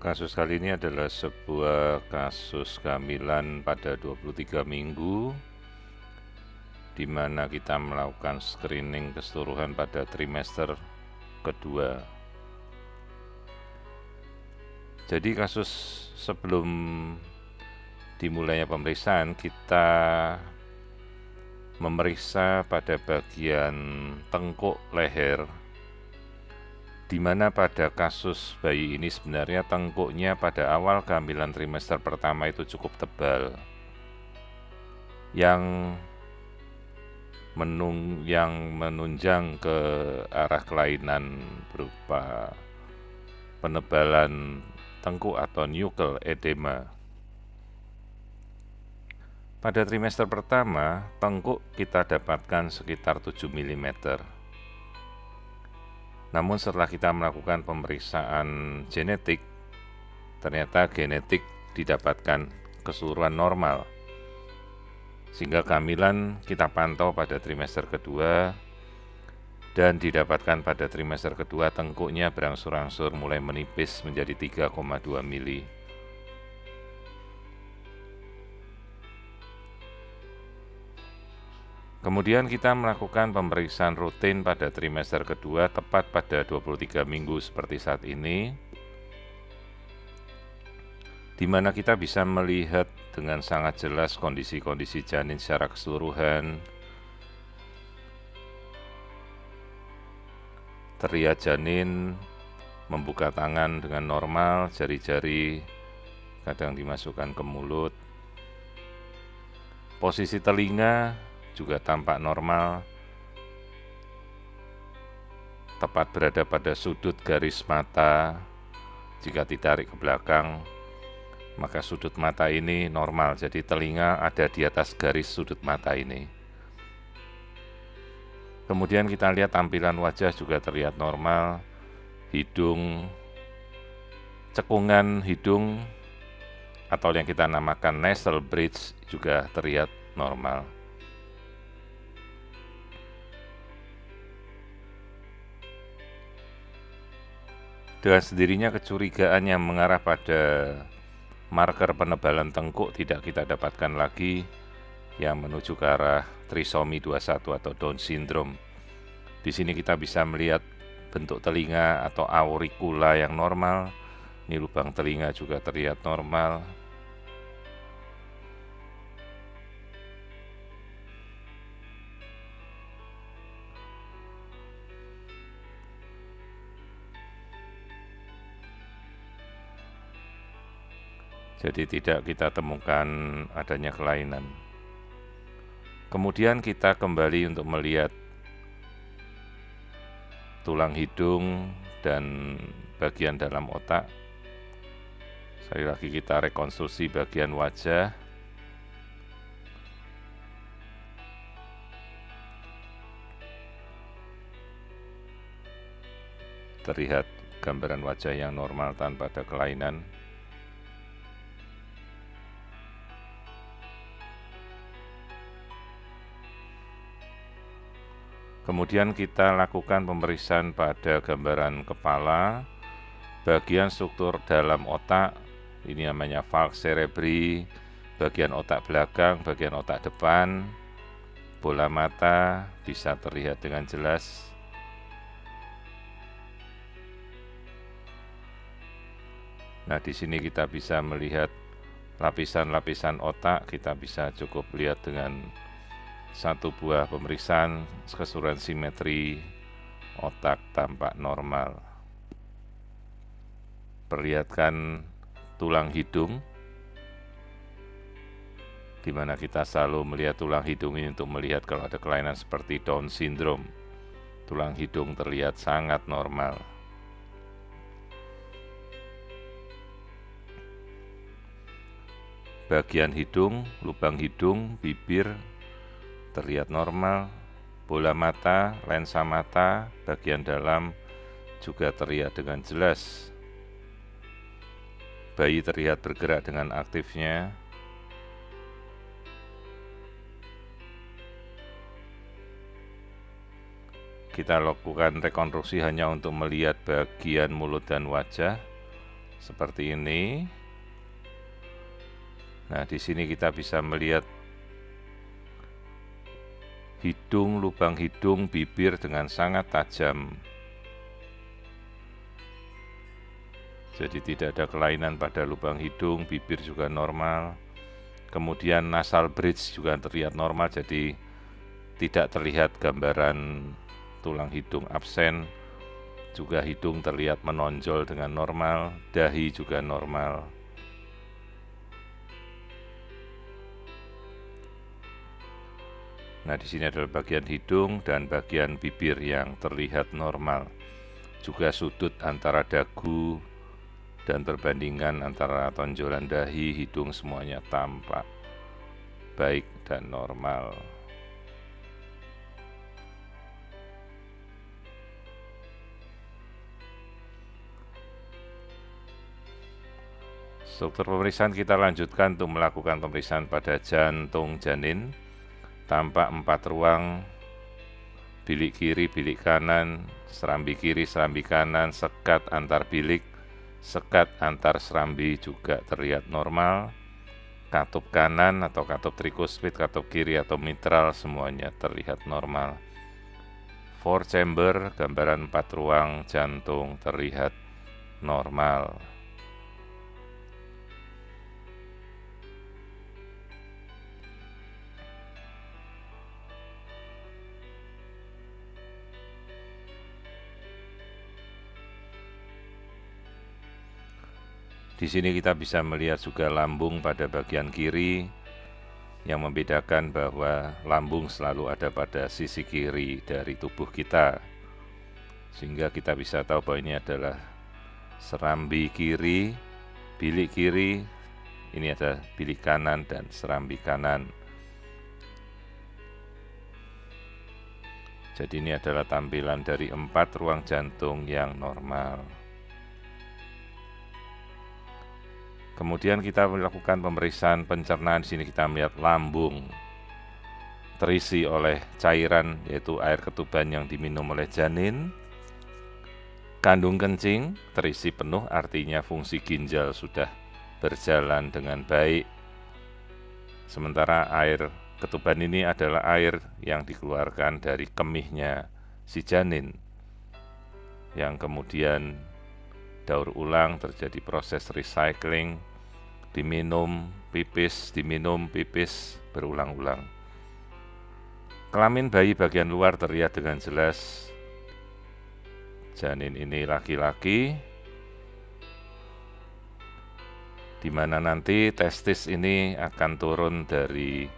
Kasus kali ini adalah sebuah kasus kehamilan pada 23 minggu di mana kita melakukan screening keseluruhan pada trimester kedua. Jadi kasus sebelum dimulainya pemeriksaan, kita memeriksa pada bagian tengkuk leher, di mana pada kasus bayi ini sebenarnya tengkuknya pada awal kehamilan trimester pertama itu cukup tebal, yang menunjang ke arah kelainan berupa penebalan tengkuk atau nuchal edema. Pada trimester pertama, tengkuk kita dapatkan sekitar 7 mm. Namun setelah kita melakukan pemeriksaan genetik, ternyata genetik didapatkan keseluruhan normal. Sehingga kehamilan kita pantau pada trimester kedua, dan didapatkan pada trimester kedua tengkuknya berangsur-angsur mulai menipis menjadi 3,2 mili. Kemudian kita melakukan pemeriksaan rutin pada trimester kedua tepat pada 23 minggu seperti saat ini, di mana kita bisa melihat dengan sangat jelas kondisi-kondisi janin secara keseluruhan. Terlihat janin membuka tangan dengan normal, jari-jari kadang dimasukkan ke mulut. Posisi telinga juga tampak normal, tepat berada pada sudut garis mata. Jika ditarik ke belakang, maka sudut mata ini normal, jadi telinga ada di atas garis sudut mata ini. Kemudian kita lihat tampilan wajah juga terlihat normal, hidung, cekungan hidung atau yang kita namakan nasal bridge juga terlihat normal. Dengan sendirinya kecurigaan yang mengarah pada marker penebalan tengkuk tidak kita dapatkan lagi, yang menuju ke arah trisomi 21 atau Down syndrome. Di sini kita bisa melihat bentuk telinga atau auricula yang normal. Ini lubang telinga juga terlihat normal. Jadi tidak kita temukan adanya kelainan. Kemudian kita kembali untuk melihat tulang hidung dan bagian dalam otak. Sekali lagi kita rekonstruksi bagian wajah. Terlihat gambaran wajah yang normal tanpa ada kelainan. Kemudian kita lakukan pemeriksaan pada gambaran kepala, bagian struktur dalam otak, ini namanya falx cerebri, bagian otak belakang, bagian otak depan, bola mata bisa terlihat dengan jelas. Nah, di sini kita bisa melihat lapisan-lapisan otak, kita bisa cukup lihat dengan satu buah pemeriksaan keseluruhan simetri otak tampak normal. Perlihatkan tulang hidung, di mana kita selalu melihat tulang hidung ini untuk melihat kalau ada kelainan seperti Down syndrome. Tulang hidung terlihat sangat normal. Bagian hidung, lubang hidung, bibir terlihat normal, bola mata, lensa mata, bagian dalam juga terlihat dengan jelas. Bayi terlihat bergerak dengan aktifnya. Kita lakukan rekonstruksi hanya untuk melihat bagian mulut dan wajah. seperti ini. Nah, di sini kita bisa melihat hidung, lubang hidung, bibir dengan sangat tajam. Jadi tidak ada kelainan pada lubang hidung, bibir juga normal. Kemudian nasal bridge juga terlihat normal, jadi tidak terlihat gambaran tulang hidung absen. Juga hidung terlihat menonjol dengan normal, dahi juga normal. Nah, di sini adalah bagian hidung dan bagian bibir yang terlihat normal. Juga sudut antara dagu dan perbandingan antara tonjolan dahi, hidung semuanya tampak baik dan normal. Struktur pemeriksaan kita lanjutkan untuk melakukan pemeriksaan pada jantung janin. Tampak 4 ruang, bilik kiri, bilik kanan, serambi kiri, serambi kanan, sekat antar bilik, sekat antar serambi juga terlihat normal. Katup kanan atau katup trikuspid, katup kiri atau mitral semuanya terlihat normal. 4 chamber, gambaran 4 ruang jantung terlihat normal. Di sini kita bisa melihat juga lambung pada bagian kiri, yang membedakan bahwa lambung selalu ada pada sisi kiri dari tubuh kita, sehingga kita bisa tahu bahwa ini adalah serambi kiri, bilik kiri, ini ada bilik kanan dan serambi kanan. Jadi ini adalah tampilan dari 4 ruang jantung yang normal. Kemudian kita melakukan pemeriksaan pencernaan. Di sini kita melihat lambung terisi oleh cairan, yaitu air ketuban yang diminum oleh janin. Kandung kencing terisi penuh, artinya fungsi ginjal sudah berjalan dengan baik. Sementara air ketuban ini adalah air yang dikeluarkan dari kemihnya si janin, yang kemudian daur ulang, terjadi proses recycling, diminum pipis berulang-ulang. Kelamin bayi bagian luar terlihat dengan jelas. Janin ini laki-laki, di mana nanti testis ini akan turun dari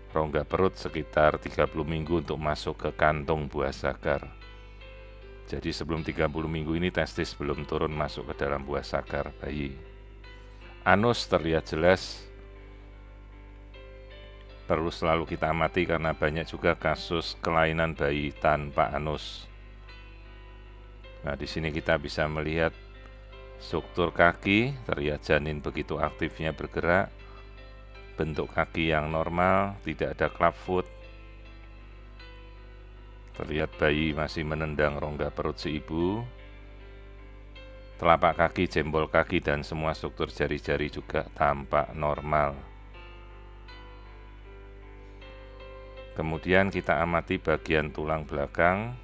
rongga perut sekitar 30 minggu untuk masuk ke kantung buah sagar. Jadi sebelum 30 minggu ini testis belum turun masuk ke dalam buah sagar bayi. Anus terlihat jelas, perlu selalu kita amati karena banyak juga kasus kelainan bayi tanpa anus. Nah, di sini kita bisa melihat struktur kaki, terlihat janin begitu aktifnya bergerak, bentuk kaki yang normal, tidak ada clubfoot. Terlihat bayi masih menendang rongga perut si ibu. Telapak kaki, jempol kaki, dan semua struktur jari-jari juga tampak normal. Kemudian kita amati bagian tulang belakang.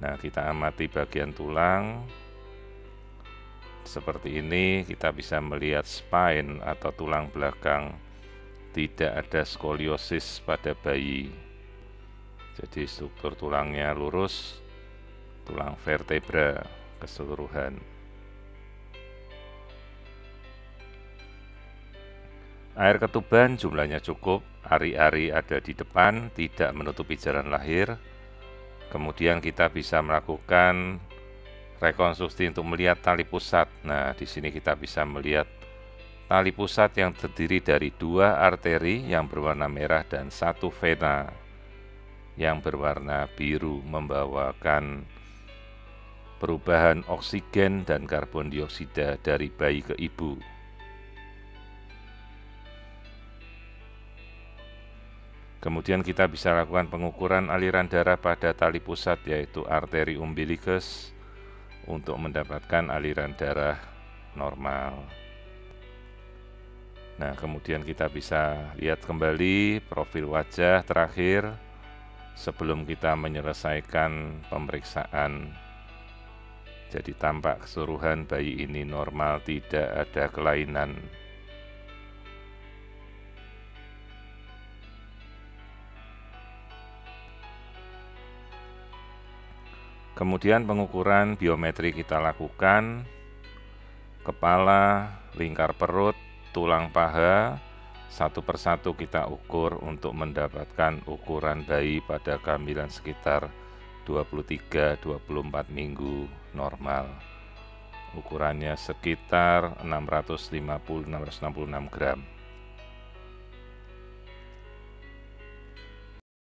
Nah, kita amati bagian tulang. Seperti ini kita bisa melihat spine atau tulang belakang. Tidak ada skoliosis pada bayi. Jadi struktur tulangnya lurus, tulang vertebra keseluruhan. Air ketuban jumlahnya cukup, ari-ari ada di depan, tidak menutupi jalan lahir. Kemudian kita bisa melakukan rekonstruksi untuk melihat tali pusat. Nah, di sini kita bisa melihat tali pusat yang terdiri dari 2 arteri yang berwarna merah dan 1 vena yang berwarna biru, membawakan perubahan oksigen dan karbon dioksida dari bayi ke ibu. Kemudian kita bisa lakukan pengukuran aliran darah pada tali pusat, yaitu arteri umbilicus, untuk mendapatkan aliran darah normal. Nah, kemudian kita bisa lihat kembali profil wajah terakhir sebelum kita menyelesaikan pemeriksaan. Jadi tampak keseluruhan bayi ini normal, tidak ada kelainan. Kemudian pengukuran biometri kita lakukan, kepala, lingkar perut, tulang paha, satu persatu kita ukur untuk mendapatkan ukuran bayi pada kehamilan sekitar 23-24 minggu normal. Ukurannya sekitar 650-666 gram.